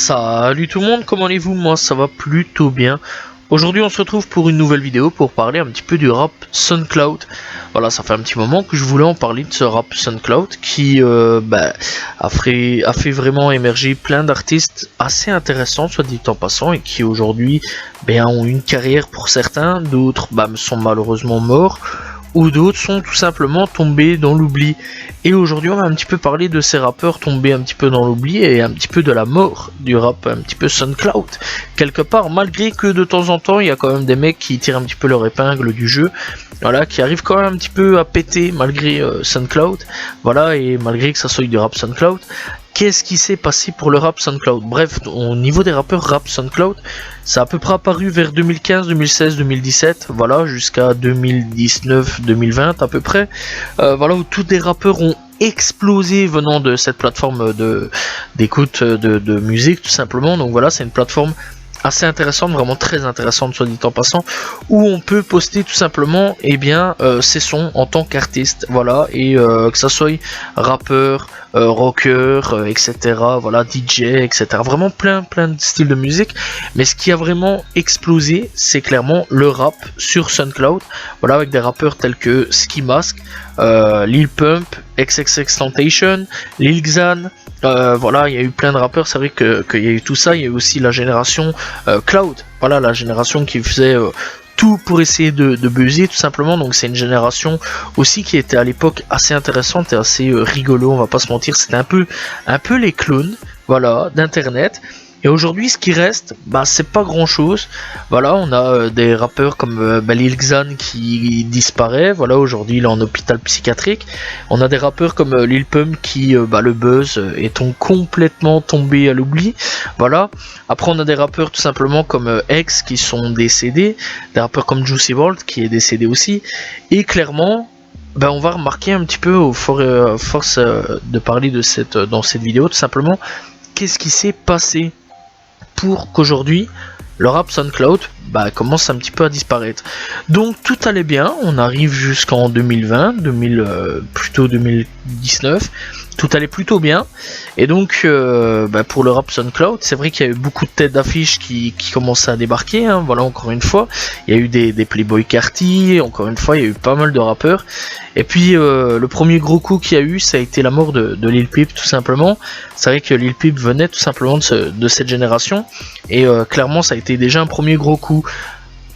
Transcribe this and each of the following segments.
Salut tout le monde, comment allez-vous? Moi ça va plutôt bien. Aujourd'hui on se retrouve pour une nouvelle vidéo pour parler un petit peu du rap SoundCloud. Voilà, ça fait un petit moment que je voulais en parler de ce rap SoundCloud qui a fait vraiment émerger plein d'artistes assez intéressants, soit dit en passant, et qui aujourd'hui ont une carrière pour certains, d'autres sont malheureusement morts, ou d'autres sont tout simplement tombés dans l'oubli. Et aujourd'hui on va un petit peu parler de ces rappeurs tombés un petit peu dans l'oubli et un petit peu de la mort du rap un petit peu SoundCloud quelque part, malgré que de temps en temps il y a quand même des mecs qui tirent un petit peu leur épingle du jeu, voilà, qui arrivent quand même un petit peu à péter malgré SoundCloud, voilà, et malgré que ça soit du rap SoundCloud. Qu'est-ce qui s'est passé pour le rap SoundCloud? Bref, au niveau des rappeurs rap SoundCloud, ça a à peu près apparu vers 2015, 2016, 2017, voilà, jusqu'à 2019, 2020 à peu près, voilà, où tous les rappeurs ont explosé venant de cette plateforme d'écoute de musique tout simplement. Donc voilà, c'est une plateforme assez intéressante, vraiment très intéressante soit dit en passant, où on peut poster tout simplement ses sons en tant qu'artiste, voilà, et que ça soit rappeur, rocker, etc., voilà, DJ, etc., vraiment plein de styles de musique. Mais ce qui a vraiment explosé, c'est clairement le rap sur SoundCloud, voilà, avec des rappeurs tels que Ski Mask, Lil Pump, XXXTentacion, Lil Xan, voilà, il y a eu plein de rappeurs. C'est vrai qu'il y a eu tout ça. Il y a eu aussi la génération Cloud, voilà, la génération qui faisait tout pour essayer de buzzer tout simplement. Donc c'est une génération aussi qui était à l'époque assez intéressante et assez rigolo, on va pas se mentir. C'était un peu les clones, voilà, d'internet. Et aujourd'hui, ce qui reste, c'est pas grand chose. Voilà, on a des rappeurs comme Lil Xan qui disparaît. Voilà, aujourd'hui il est en hôpital psychiatrique. On a des rappeurs comme Lil Pump qui, le buzz est complètement tombé à l'oubli. Voilà. Après, on a des rappeurs tout simplement comme X qui sont décédés. Des rappeurs comme Juicy WRLD qui est décédé aussi. Et clairement, on va remarquer un petit peu au force de parler de dans cette vidéo tout simplement, qu'est-ce qui s'est passé pour qu'aujourd'hui le rap SoundCloud commence un petit peu à disparaître. Donc tout allait bien, on arrive jusqu'en 2020, plutôt 2019, tout allait plutôt bien. Et donc pour le rap SoundCloud, c'est vrai qu'il y a eu beaucoup de têtes d'affiche qui commençaient à débarquer, hein. Voilà, encore une fois, il y a eu des Playboi Carti, encore une fois, il y a eu pas mal de rappeurs. Et puis le premier gros coup qu'il y a eu, ça a été la mort de Lil Peep tout simplement. C'est vrai que Lil Peep venait tout simplement de cette génération, et clairement ça a été déjà un premier gros coup.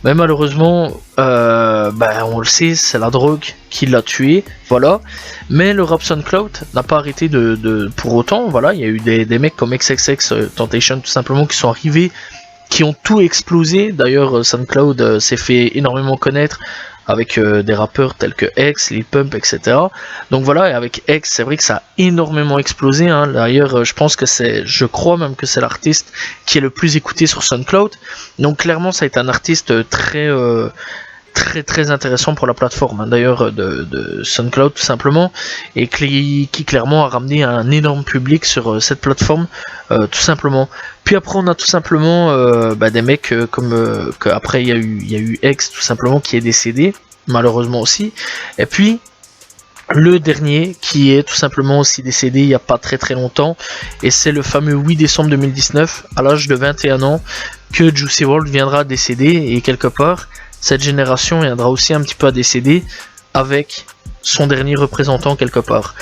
Mais malheureusement, on le sait, c'est la drogue qui l'a tué, voilà. Mais le rap SoundCloud n'a pas arrêté pour autant, voilà. Il y a eu des mecs comme XXXTentacion tout simplement qui sont arrivés, qui ont tout explosé. D'ailleurs, SoundCloud s'est fait énormément connaître avec des rappeurs tels que X, Lil Pump, etc. Donc voilà, et avec X, c'est vrai que ça a énormément explosé, hein. D'ailleurs, je crois même que c'est l'artiste qui est le plus écouté sur SoundCloud. Donc clairement, ça a été un artiste très intéressant pour la plateforme, hein, d'ailleurs de SoundCloud tout simplement, et qui clairement a ramené un énorme public sur cette plateforme tout simplement. Puis après on a tout simplement des mecs comme après il y a eu X tout simplement qui est décédé malheureusement aussi, et puis le dernier qui est tout simplement aussi décédé il n'y a pas très longtemps, et c'est le fameux 8 décembre 2019 à l'âge de 21 ans que Juicy WRLD viendra décéder, et quelque part cette génération viendra aussi un petit peu à décéder avec son dernier représentant quelque part.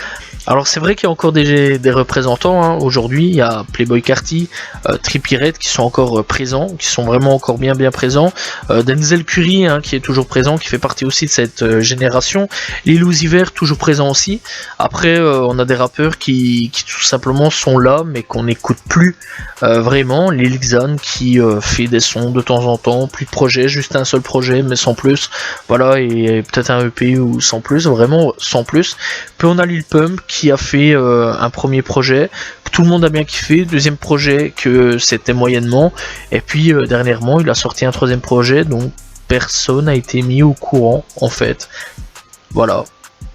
Alors c'est vrai qu'il y a encore des représentants, hein. Aujourd'hui il y a Playboi Carti, Trippie Redd qui sont encore présents, qui sont vraiment encore bien présents, Denzel Curry, hein, qui est toujours présent, qui fait partie aussi de cette génération, Lil Uzi Vert toujours présent aussi. Après on a des rappeurs qui tout simplement sont là mais qu'on n'écoute plus vraiment. Lil Xan qui fait des sons de temps en temps, plus de projets, juste un seul projet mais sans plus, voilà, et peut-être un EP ou sans plus, vraiment sans plus. Puis on a Lil Pump qui a fait un premier projet que tout le monde a bien kiffé, deuxième projet que c'était moyennement, et puis dernièrement il a sorti un troisième projet dont personne n'a été mis au courant en fait, voilà.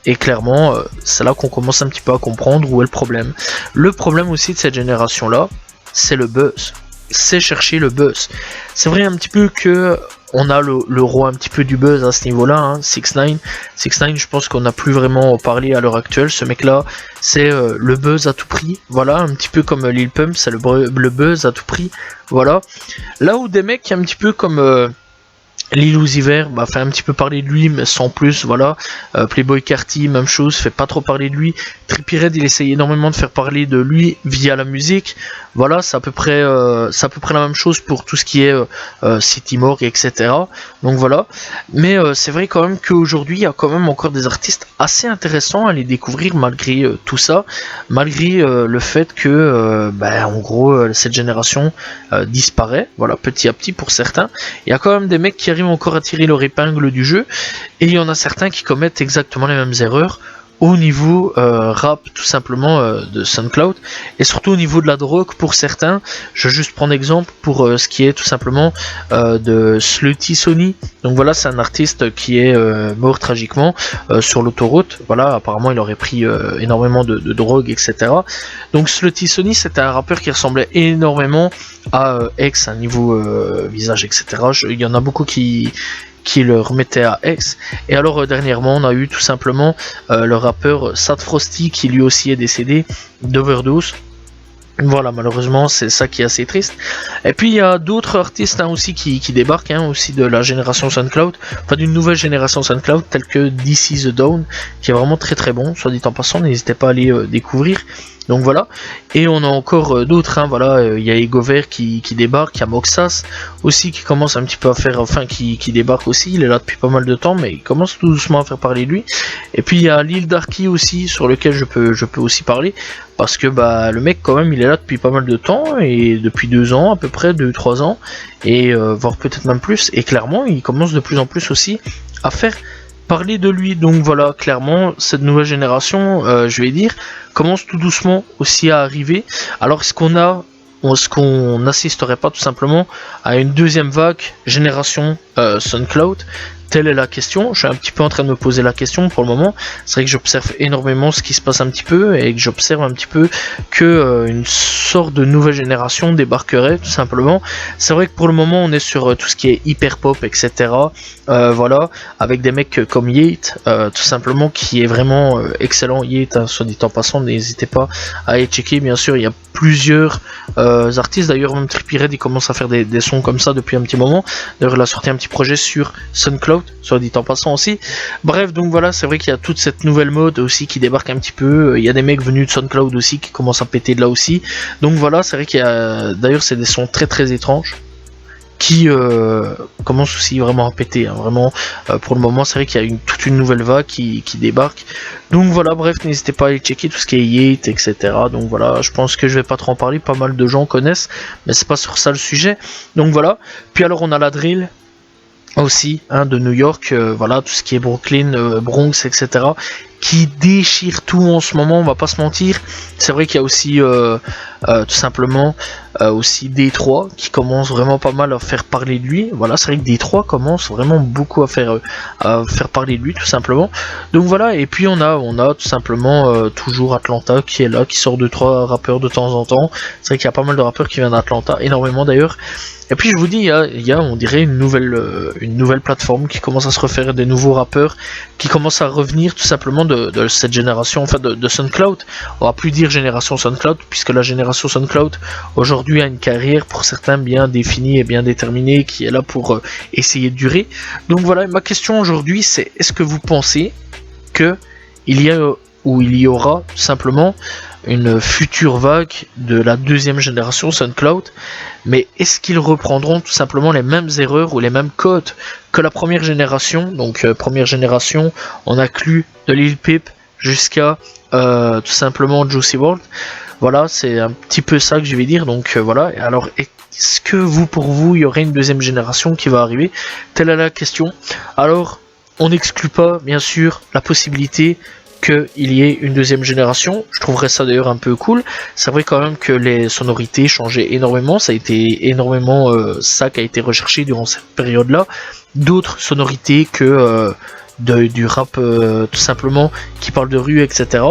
Et clairement c'est là qu'on commence un petit peu à comprendre où est le problème. Le problème aussi de cette génération là, c'est le buzz, c'est chercher le buzz. C'est vrai un petit peu que on a le roi un petit peu du buzz à ce niveau-là, hein, 6ix9ine. 6ix9ine, je pense qu'on n'a plus vraiment parlé à l'heure actuelle. Ce mec-là, c'est le buzz à tout prix. Voilà, un petit peu comme Lil Pump, c'est le buzz à tout prix. Voilà. Là où des mecs un petit peu comme Lil Uzi Vert fait un petit peu parler de lui, mais sans plus, voilà. Playboi Carti, même chose, fait pas trop parler de lui. Trippie Redd, il essaye énormément de faire parler de lui via la musique. Voilà, c'est à peu près la même chose pour tout ce qui est City Morgue, etc. Donc voilà. Mais c'est vrai quand même qu'aujourd'hui, il y a quand même encore des artistes assez intéressants à les découvrir malgré tout ça. Malgré le fait que, en gros, cette génération disparaît, voilà, petit à petit pour certains. Il y a quand même des mecs qui arrivent encore à tirer leur épingle du jeu, et il y en a certains qui commettent exactement les mêmes erreurs au niveau rap tout simplement de SoundCloud, et surtout au niveau de la drogue pour certains. Je vais juste prendre exemple pour ce qui est tout simplement de Slutty Sony. Donc voilà, c'est un artiste qui est mort tragiquement sur l'autoroute. Voilà, apparemment il aurait pris énormément de drogue, etc. Donc Slutty Sony, c'était un rappeur qui ressemblait énormément à X, à niveau visage, etc. Il y en a beaucoup qui le remettait à X. Et alors dernièrement on a eu tout simplement le rappeur Sad Frosty qui lui aussi est décédé d'overdose. Voilà, malheureusement c'est ça qui est assez triste. Et puis il y a d'autres artistes aussi qui débarquent aussi de la génération SoundCloud, enfin d'une nouvelle génération SoundCloud, telle que This Is The Dawn, qui est vraiment très très bon, soit dit en passant, n'hésitez pas à aller découvrir. Donc voilà, et on a encore d'autres, voilà, il y a Egover qui débarque, il y a Moxas aussi qui commence un petit peu à faire, enfin qui débarque aussi, il est là depuis pas mal de temps, mais il commence tout doucement à faire parler de lui. Et puis il y a Lil Darky aussi, sur lequel je peux aussi parler, parce que le mec quand même il est là depuis pas mal de temps, et depuis 2 ans à peu près, 2-3 ans, et voire peut-être même plus, et clairement il commence de plus en plus aussi à faire parler de lui. Donc voilà, clairement cette nouvelle génération, je vais dire, commence tout doucement aussi à arriver. Alors est-ce qu'on n'assisterait pas tout simplement à une deuxième vague génération SoundCloud? Telle est la question. Je suis un petit peu en train de me poser la question pour le moment. C'est vrai que j'observe énormément ce qui se passe un petit peu, et que j'observe un petit peu que une sorte de nouvelle génération débarquerait tout simplement. C'est vrai que pour le moment on est sur tout ce qui est hyper pop, etc. Voilà, avec des mecs comme Yeat, tout simplement, qui est vraiment excellent. Yeat, soit dit en passant, n'hésitez pas à aller checker. Bien sûr, il y a plusieurs artistes. D'ailleurs, même Trippie Redd, il commence à faire des sons comme ça depuis un petit moment. D'ailleurs, il a sorti un petit projet sur SoundCloud, soit dit en passant aussi. Bref, donc voilà, c'est vrai qu'il y a toute cette nouvelle mode aussi qui débarque un petit peu. Il y a des mecs venus de SoundCloud aussi qui commencent à péter de là aussi. Donc voilà, c'est vrai qu'il y a, d'ailleurs, c'est des sons très très étranges qui commence aussi vraiment à péter, vraiment pour le moment. C'est vrai qu'il y a toute une nouvelle vague qui débarque. Donc voilà, bref, n'hésitez pas à aller checker tout ce qui est Yeat, etc. Donc voilà, je pense que je vais pas trop en parler, pas mal de gens connaissent, mais c'est pas sur ça le sujet. Donc voilà, puis alors on a la drill aussi, de New York, voilà, tout ce qui est Brooklyn, Bronx, etc., qui déchire tout en ce moment, on va pas se mentir. C'est vrai qu'il y a aussi tout simplement aussi Détroit qui commence vraiment pas mal à faire parler de lui. Voilà, c'est vrai que Détroit commence vraiment beaucoup à faire parler de lui, tout simplement. Donc voilà, et puis on a tout simplement toujours Atlanta qui est là, qui sort 2-3 rappeurs de temps en temps. C'est vrai qu'il y a pas mal de rappeurs qui viennent d'Atlanta, énormément d'ailleurs. Et puis je vous dis, il y a on dirait une nouvelle plateforme qui commence à se refaire, des nouveaux rappeurs qui commencent à revenir tout simplement de cette génération, enfin de SoundCloud. On va plus dire génération SoundCloud, puisque la génération SoundCloud aujourd'hui a une carrière pour certains bien définie et bien déterminée, qui est là pour essayer de durer. Donc voilà, ma question aujourd'hui c'est: est-ce que vous pensez que il y aura tout simplement une future vague de la deuxième génération SoundCloud, mais est-ce qu'ils reprendront tout simplement les mêmes erreurs ou les mêmes codes que la première génération? Donc première génération, on inclut de Lil Peep jusqu'à tout simplement Juicy WRLD. Voilà, c'est un petit peu ça que je vais dire. Donc voilà, alors est-ce que pour vous, il y aurait une deuxième génération qui va arriver? Telle est la question. Alors, on n'exclut pas, bien sûr, la possibilité qu'il y ait une deuxième génération. Je trouverais ça d'ailleurs un peu cool. C'est vrai quand même que les sonorités changeaient énormément, ça a été énormément ça qui a été recherché durant cette période là. D'autres sonorités que du rap tout simplement qui parle de rue, etc.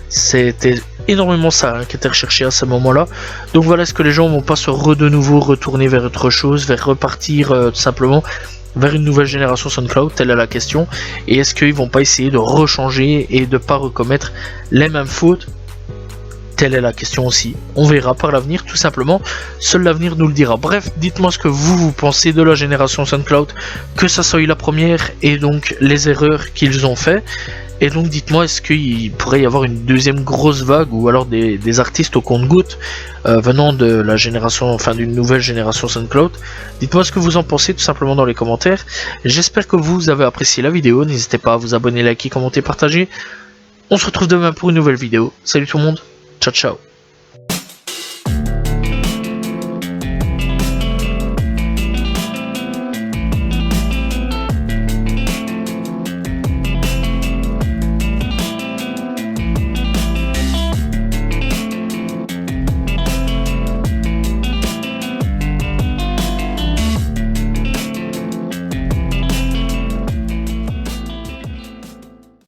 C'était énormément ça qui était recherché à ce moment là. Donc voilà, est-ce que les gens vont pas de nouveau retourner vers autre chose, vers repartir tout simplement vers une nouvelle génération SoundCloud? Telle est la question. Et est-ce qu'ils vont pas essayer de rechanger et de pas recommettre les mêmes fautes? Telle est la question aussi. On verra par l'avenir, tout simplement. Seul l'avenir nous le dira. Bref, dites-moi ce que vous pensez de la génération SoundCloud, que ça soit la première et donc les erreurs qu'ils ont fait. Et donc dites-moi, est-ce qu'il pourrait y avoir une deuxième grosse vague ou alors des artistes au compte-gouttes venant de la génération, enfin d'une nouvelle génération SoundCloud? Dites-moi ce que vous en pensez tout simplement dans les commentaires. J'espère que vous avez apprécié la vidéo. N'hésitez pas à vous abonner, liker, commenter, partager. On se retrouve demain pour une nouvelle vidéo. Salut tout le monde. Ciao ciao.